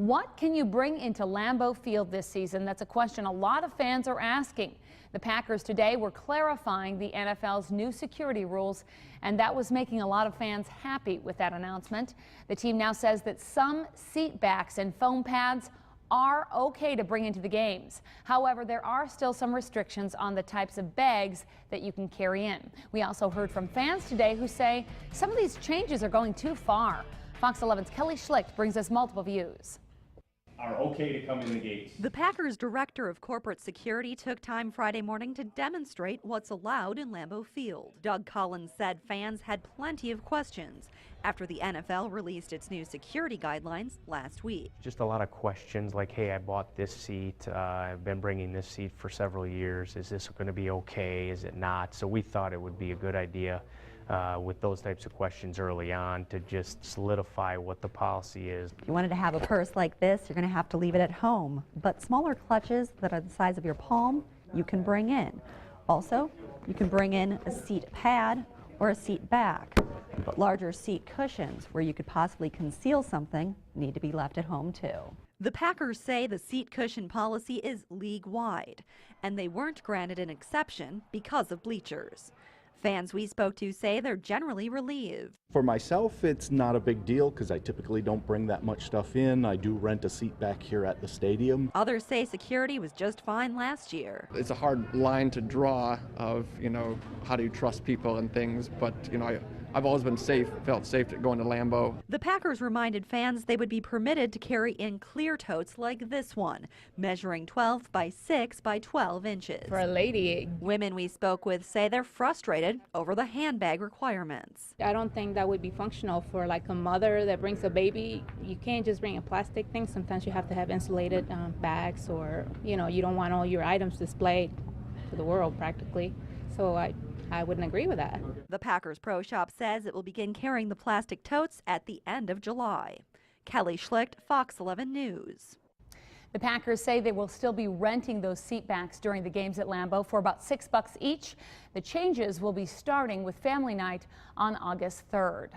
What can you bring into Lambeau Field this season? That's a question a lot of fans are asking. The Packers today were clarifying the NFL's new security rules, and that was making a lot of fans happy with that announcement. The team now says that some seat backs and foam pads are okay to bring into the games. However, there are still some restrictions on the types of bags that you can carry in. We also heard from fans today who say some of these changes are going too far. Fox 11's Kelly Schlicht brings us multiple views. Are okay to come in the gates. The Packers director of corporate security took time Friday morning to demonstrate what's allowed in Lambeau Field. Doug Collins said fans had plenty of questions after the NFL released its new security guidelines last week. Just a lot of questions like, hey, I bought this seat, I've been bringing this seat for several years, is this going to be okay, is it not? So we thought it would be a good idea with those types of questions early on to just solidify what the policy is. If you wanted to have a purse like this, you're going to have to leave it at home. But smaller clutches that are the size of your palm, you can bring in. Also, you can bring in a seat pad or a seat back. But larger seat cushions, where you could possibly conceal something, need to be left at home too. The Packers say the seat cushion policy is league-wide, and they weren't granted an exception because of bleachers. Fans we spoke to say they're generally relieved. For myself, it's not a big deal because I typically don't bring that much stuff in. I do rent a seat back here at the stadium. Others say security was just fine last year. It's a hard line to draw of, how do you trust people and things, but, I've always been felt safe going to Lambeau. The Packers reminded fans they would be permitted to carry in clear totes like this one, measuring 12 by 6 by 12 inches. For a lady. Women we spoke with say they're frustrated over the handbag requirements. I don't think that would be functional for like a mother that brings a baby. You can't just bring a plastic thing. Sometimes you have to have insulated bags, or, you don't want all your items displayed to the world practically. So I wouldn't agree with that. The Packers Pro Shop says it will begin carrying the plastic totes at the end of July. Kelly Schlicht, Fox 11 News. The Packers say they will still be renting those seat backs during the games at Lambeau for about $6 each. The changes will be starting with family night on August 3rd.